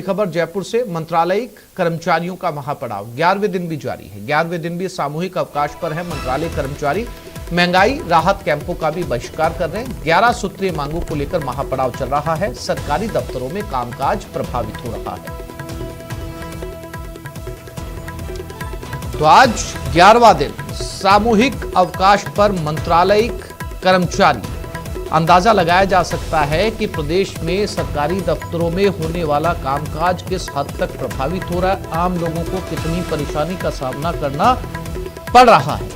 खबर जयपुर से। मंत्रालयिक कर्मचारियों का महापड़ाव 11वें दिन भी जारी है। 11वें दिन भी सामूहिक अवकाश पर है मंत्रालय कर्मचारी। महंगाई राहत कैंपों का भी बहिष्कार कर रहे हैं। 11 सूत्रीय मांगों को लेकर महापड़ाव चल रहा है। सरकारी दफ्तरों में कामकाज प्रभावित हो रहा है। तो आज 11वां दिन सामूहिक अवकाश पर मंत्रालयिक कर्मचारी। अंदाजा लगाया जा सकता है कि प्रदेश में सरकारी दफ्तरों में होने वाला कामकाज किस हद तक प्रभावित हो रहा है, आम लोगों को कितनी परेशानी का सामना करना पड़ रहा है।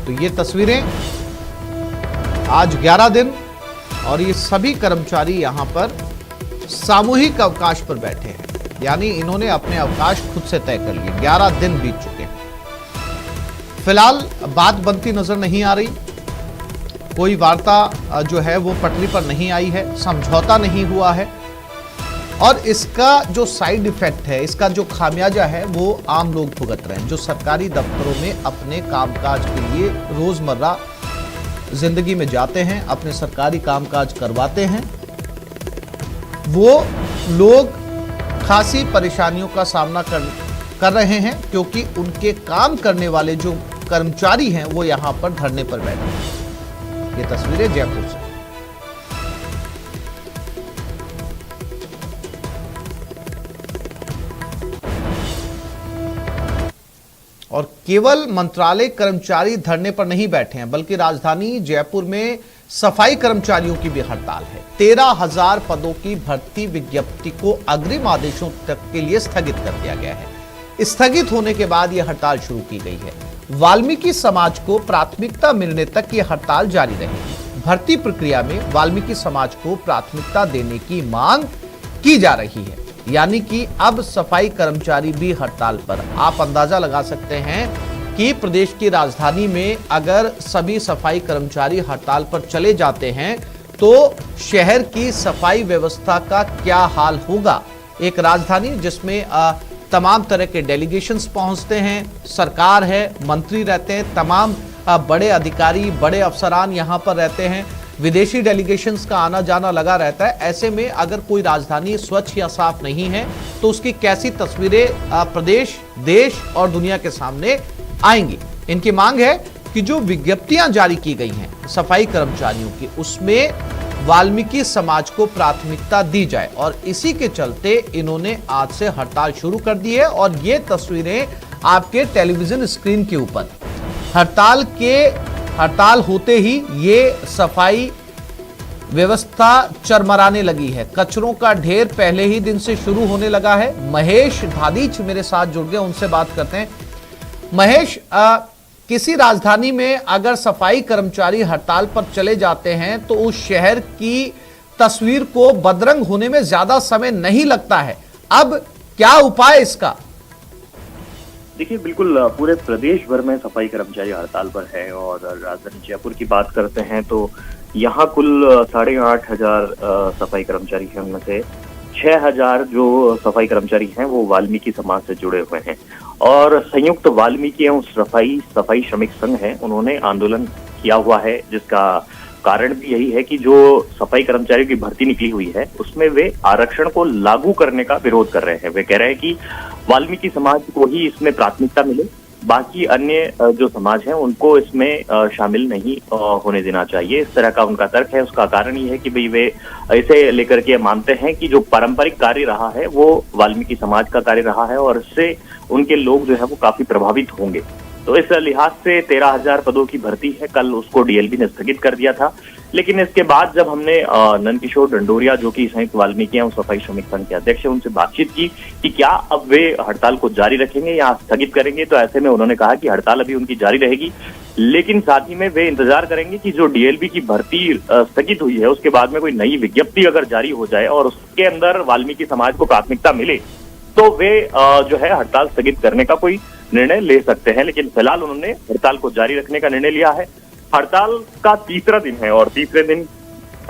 तो ये तस्वीरें आज 11 दिन और ये सभी कर्मचारी यहां पर सामूहिक अवकाश पर बैठे हैं, यानी इन्होंने अपने अवकाश खुद से तय कर लिए। 11 दिन बीत चुके हैं। फिलहाल बात बनती नजर नहीं आ रही। कोई वार्ता जो है वो पटरी पर नहीं आई है, समझौता नहीं हुआ है और इसका जो साइड इफेक्ट है, इसका जो खामियाजा है वो आम लोग भुगत रहे हैं, जो सरकारी दफ्तरों में अपने कामकाज के लिए रोजमर्रा जिंदगी में जाते हैं, अपने सरकारी कामकाज करवाते हैं। वो लोग खासी परेशानियों का सामना कर रहे हैं, क्योंकि उनके काम करने वाले जो कर्मचारी हैं वो यहां पर धरने पर बैठे हैं। ये तस्वीरें जयपुर से। और केवल मंत्रालय कर्मचारी धरने पर नहीं बैठे हैं, बल्कि राजधानी जयपुर में सफाई कर्मचारियों की भी हड़ताल है। 13,000 पदों की भर्ती विज्ञप्ति को अग्रिम आदेशों तक के लिए स्थगित कर दिया गया है। स्थगित होने के बाद यह हड़ताल शुरू की गई है। वाल्मीकि समाज को प्राथमिकता मिलने तक यह हड़ताल जारी रहेगी। भर्ती प्रक्रिया में वाल्मीकि समाज को प्राथमिकता देने की मांग की जा रही है, यानी कि अब सफाई कर्मचारी भी हड़ताल पर। आप अंदाजा लगा सकते हैं कि प्रदेश की राजधानी में अगर सभी सफाई कर्मचारी हड़ताल पर चले जाते हैं तो शहर की सफाई व्यवस्था का क्या हाल होगा। एक राजधानी जिसमें तमाम तरह के डेलीगेशंस पहुंचते हैं, सरकार है, मंत्री रहते हैं, तमाम बड़े अधिकारी, बड़े अफसरान यहां पर रहते हैं, विदेशी डेलीगेशंस का आना जाना लगा रहता है। ऐसे में अगर कोई राजधानी स्वच्छ या साफ नहीं है तो उसकी कैसी तस्वीरें प्रदेश, देश और दुनिया के सामने आएंगी। इनकी मांग है कि जो विज्ञप्तियां जारी की गई हैं सफाई कर्मचारियों की, उसमें वाल्मीकि समाज को प्राथमिकता दी जाए, और इसी के चलते इन्होंने आज से हड़ताल शुरू कर दी है। और ये तस्वीरें आपके टेलीविजन स्क्रीन के ऊपर। हड़ताल होते ही ये सफाई व्यवस्था चरमराने लगी है। कचरों का ढेर पहले ही दिन से शुरू होने लगा है। महेश धादीच मेरे साथ जुड़ गए, उनसे बात करते हैं। महेश, किसी राजधानी में अगर सफाई कर्मचारी हड़ताल पर चले जाते हैं तो उस शहर की तस्वीर को बदरंग होने में ज्यादा समय नहीं लगता है। अब क्या उपाय इसका? देखिए, बिल्कुल पूरे प्रदेश भर में सफाई कर्मचारी हड़ताल पर है और राजधानी जयपुर की बात करते हैं तो यहाँ कुल 8,500 सफाई कर्मचारी हैं। उनमें से 6,000 जो सफाई कर्मचारी हैं वो वाल्मीकि समाज से जुड़े हुए हैं और संयुक्त वाल्मीकि एवं सफाई श्रमिक संघ है, उन्होंने आंदोलन किया हुआ है, जिसका कारण भी यही है कि जो सफाई कर्मचारियों की भर्ती निकली हुई है उसमें वे आरक्षण को लागू करने का विरोध कर रहे हैं। वे कह रहे हैं कि वाल्मीकि समाज को ही इसमें प्राथमिकता मिले, बाकी अन्य जो समाज हैं उनको इसमें शामिल नहीं होने देना चाहिए। इस तरह का उनका तर्क है। उसका कारण ये है कि भाई वे इसे लेकर के मानते हैं कि जो पारंपरिक कार्य रहा है वो वाल्मीकि समाज का कार्य रहा है और इससे उनके लोग जो है वो काफी प्रभावित होंगे। तो इस लिहाज से 13,000 पदों की भर्ती है, कल उसको डीएलबी ने स्थगित कर दिया था। लेकिन इसके बाद जब हमने नंदकिशोर डंडोरिया, जो कि संयुक्त वाल्मीकि एवं सफाई श्रमिक संघ के अध्यक्ष हैं, उनसे बातचीत की कि क्या अब वे हड़ताल को जारी रखेंगे या स्थगित करेंगे, तो ऐसे में उन्होंने कहा कि हड़ताल अभी उनकी जारी रहेगी, लेकिन साथ ही में वे इंतजार करेंगे कि जो डीएलबी की भर्ती स्थगित हुई है उसके बाद में कोई नई विज्ञप्ति अगर जारी हो जाए और उसके अंदर वाल्मीकि समाज को प्राथमिकता मिले तो वे जो है हड़ताल स्थगित करने का कोई निर्णय ले सकते हैं। लेकिन फिलहाल उन्होंने हड़ताल को जारी रखने का निर्णय लिया है। हड़ताल का तीसरा दिन है और तीसरे दिन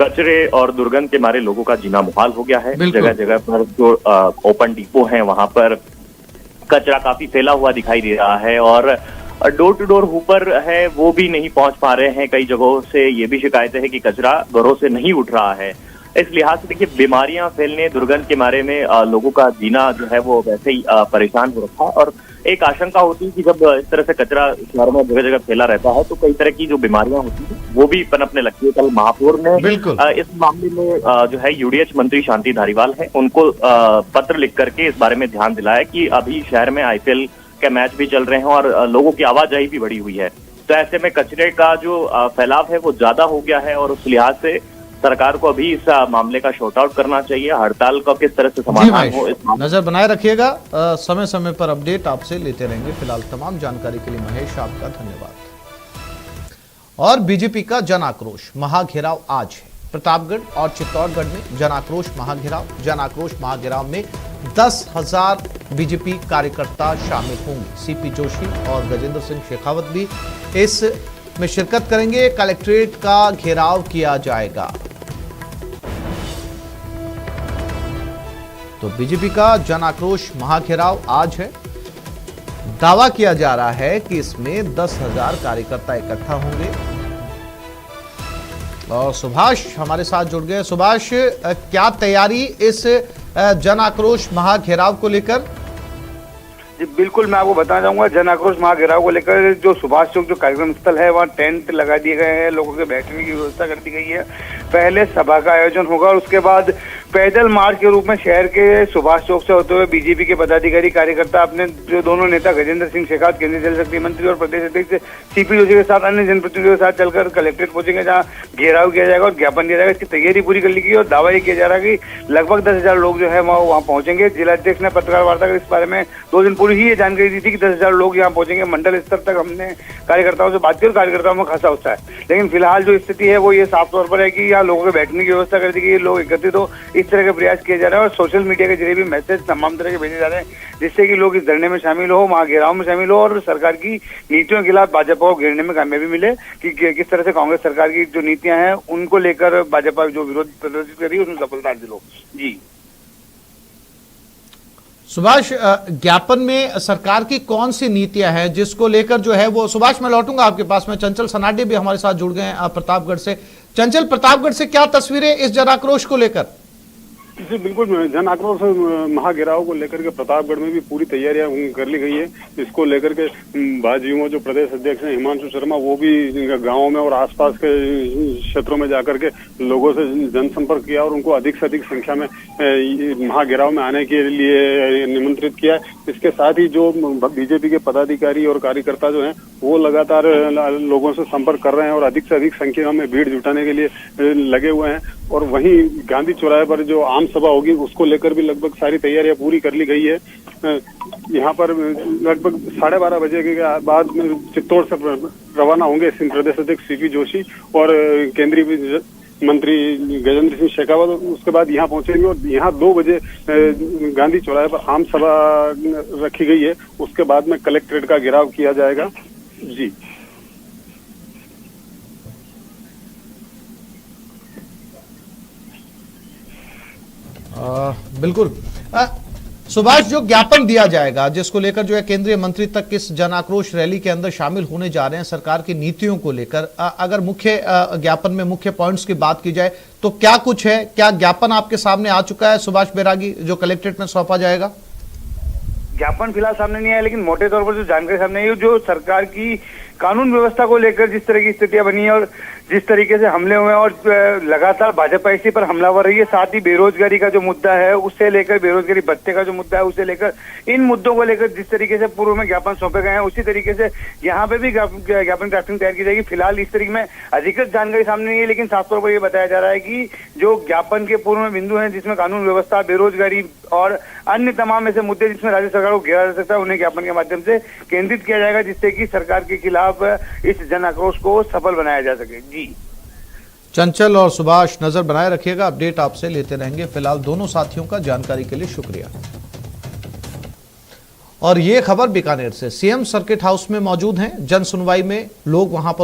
कचरे और दुर्गंध के मारे लोगों का जीना मुहाल हो गया है। जगह जगह पर जो ओपन डिपो हैं वहां पर कचरा काफी फैला हुआ दिखाई दे रहा है और डोर टू डोर हुपर है वो भी नहीं पहुंच पा रहे हैं। कई जगहों से ये भी शिकायतें हैं कि कचरा घरों से नहीं उठ रहा है। इस लिहाज से देखिए बीमारियां फैलने, दुर्गंध के मारे में लोगों का जीना जो है वो वैसे ही परेशान हो रखा है। और एक आशंका होती है कि जब इस तरह से कचरा शहर में जगह जगह फैला रहता है तो कई तरह की जो बीमारियां होती हैं वो भी पनपने लगती है। कल महापौर ने इस मामले में जो है यूडीएच मंत्री शांति धारीवाल है उनको पत्र लिख करके इस बारे में ध्यान दिलाया कि अभी शहर में आईपीएल के मैच भी चल रहे हैं और लोगों की आवाजाही भी बढ़ी हुई है। तो ऐसे में कचरे का जो फैलाव है वो ज्यादा हो गया है और उस लिहाज से सरकार को अभी इस मामले का शॉर्ट आउट करना चाहिए। हड़ताल का किस तरह से समाधान हो इस नजर बनाए रखिएगा। समय समय पर अपडेट आपसे लेते रहेंगे। फिलहाल तमाम जानकारी के लिए महेश आपका धन्यवाद। और बीजेपी का जन आक्रोश महाघेराव आज है। प्रतापगढ़ और चित्तौड़गढ़ में जन आक्रोश महाघेराव में 10,000 बीजेपी कार्यकर्ता शामिल होंगे। सीपी जोशी और गजेंद्र सिंह शेखावत भी इस में शिरकत करेंगे। कलेक्ट्रेट का घेराव किया जाएगा। तो बीजेपी का जन आक्रोश महाघेराव आज है। दावा किया जा रहा है कि इसमें 10,000 कार्यकर्ता इकट्ठा होंगे। और सुभाष हमारे साथ जुड़ गए। सुभाष, क्या तैयारी इस जन आक्रोश महाघेराव को लेकर? जी बिल्कुल, मैं आपको बताना चाहूंगा जन आक्रोश महाघेराव को लेकर जो सुभाष चौक जो कार्यक्रम स्थल है वहाँ टेंट लगा दिए गए हैं, लोगों के बैठने की व्यवस्था कर दी गई है। पहले सभा का आयोजन होगा और उसके बाद पैदल मार्च के रूप में शहर के सुभाष चौक से होते हुए बीजेपी के पदाधिकारी कार्यकर्ता अपने जो दोनों नेता गजेंद्र सिंह शेखावत केंद्रीय जल शक्ति मंत्री और प्रदेश अध्यक्ष सीपी जोशी के साथ अन्य जनप्रतिनिधियों के साथ चलकर कलेक्ट्रेट पहुंचेंगे जहाँ घेराव किया जाएगा और ज्ञापन दिया जाएगा। इसकी तैयारी पूरी कर ली गई और दावा ये किया जा रहा है कि लगभग 10,000 लोग जो है वहाँ पहुंचेंगे। जिलाध्यक्ष ने पत्रकार वार्ता कर इस बारे में 2 दिन पूर्व ही ये जानकारी दी थी कि 10,000 लोग यहाँ पहुंचेंगे। मंडल स्तर तक हमने कार्यकर्ताओं से बात की और कार्यकर्ताओं में खासा उत्साह है। लेकिन फिलहाल जो स्थिति है वो ये साफ तौर पर है कि यहाँ लोगों के बैठने की व्यवस्था कर दी गई, लोग एकत्रित हो इस तरह के प्रयास किए जा रहे हैं और सोशल मीडिया के जरिए भी मैसेज तमाम तरह के भेजे जा रहे हैं जिससे कि लोग इस धरने में शामिल हो, महाघेराव में शामिल हो और सरकार की नीतियों के खिलाफ भाजपा को घेरने में कामयाबी मिले कि किस तरह से कांग्रेस सरकार की जो नीतियां हैं उनको लेकर भाजपा जो विरोध प्रदर्शित करी उसमें सफलता हासिल हो। जी सुभाष, ज्ञापन में सरकार की कौन सी नीतियां हैं जिसको लेकर जो है वो? सुभाष, मैं लौटूंगा आपके पास में। चंचल सनाडे भी हमारे साथ जुड़ गए हैं प्रतापगढ़ से। चंचल, प्रतापगढ़ से क्या तस्वीरें इस जन आक्रोश को लेकर? जी बिल्कुल, जन आक्रोश महाघेराव को लेकर के प्रतापगढ़ में भी पूरी तैयारियां कर ली गई है। इसको लेकर के भाजयुमो जो प्रदेश अध्यक्ष हैं हिमांशु शर्मा वो भी गांवों में और आसपास के क्षेत्रों में जाकर के लोगों से जनसंपर्क किया और उनको अधिक से अधिक संख्या में महाघेराव में आने के लिए निमंत्रित किया। इसके साथ ही जो बीजेपी के पदाधिकारी और कार्यकर्ता जो हैं वो लगातार लोगों से संपर्क कर रहे हैं और अधिक से अधिक संख्या में भीड़ जुटाने के लिए लगे हुए हैं। और वहीं गांधी चौराहे पर जो आम सभा होगी उसको लेकर भी लगभग सारी तैयारियां पूरी कर ली गई है। यहाँ पर लगभग 12:30 बजे के बाद में चित्तौड़ से रवाना होंगे प्रदेश अध्यक्ष सीपी जोशी और केंद्रीय मंत्री गजेंद्र सिंह शेखावत। उसके बाद यहाँ पहुंचेंगे और यहाँ 2 बजे गांधी चौराहे पर आम सभा रखी गई है। उसके बाद में कलेक्ट्रेट का घेराव किया जाएगा। जी बिल्कुल। सुभाष, जो ज्ञापन दिया जाएगा जिसको लेकर जो है केंद्रीय मंत्री तक इस जन आक्रोश रैली के अंदर शामिल होने जा रहे हैं सरकार की नीतियों को लेकर, अगर मुख्य ज्ञापन में मुख्य पॉइंट्स की बात की जाए तो क्या कुछ है? क्या ज्ञापन आपके सामने आ चुका है सुभाष बैरागी जो कलेक्ट्रेट में सौंपा जाएगा? ज्ञापन फिलहाल सामने नहीं आया लेकिन मोटे तौर पर जो जानकारी सामने आई जो सरकार की कानून व्यवस्था को लेकर जिस तरह की स्थितियां बनी है और जिस तरीके से हमले हुए हैं और लगातार भाजपा इसी पर हमलावर रही है। साथ ही बेरोजगारी का जो मुद्दा है उससे लेकर बेरोजगारी भत्ते का जो मुद्दा है उससे लेकर इन मुद्दों को लेकर जिस तरीके से पूर्व में ज्ञापन सौंपे गए हैं उसी तरीके से यहाँ पे भी ज्ञापन ड्राफ्टिंग तैयार की जाएगी। फिलहाल इस तरीके में अधिकृत जानकारी सामने नहीं है लेकिन साफ तौर पर यह बताया जा रहा है कि जो ज्ञापन के पूर्व में बिंदु है जिसमें कानून व्यवस्था, बेरोजगारी और अन्य तमाम ऐसे मुद्दे जिसमें राज्य सरकार को घेरा जा सकता है उन्हें ज्ञापन के माध्यम से केंद्रित किया जाएगा जिससे कि सरकार के खिलाफ इस जन आक्रोश को सफल बनाया जा सके। जी चंचल और सुभाष, नजर बनाए रखिएगा, अपडेट आपसे लेते रहेंगे। फिलहाल दोनों साथियों का जानकारी के लिए शुक्रिया। और ये खबर बीकानेर से, सीएम सर्किट हाउस में मौजूद हैं। जन सुनवाई में लोग वहां पर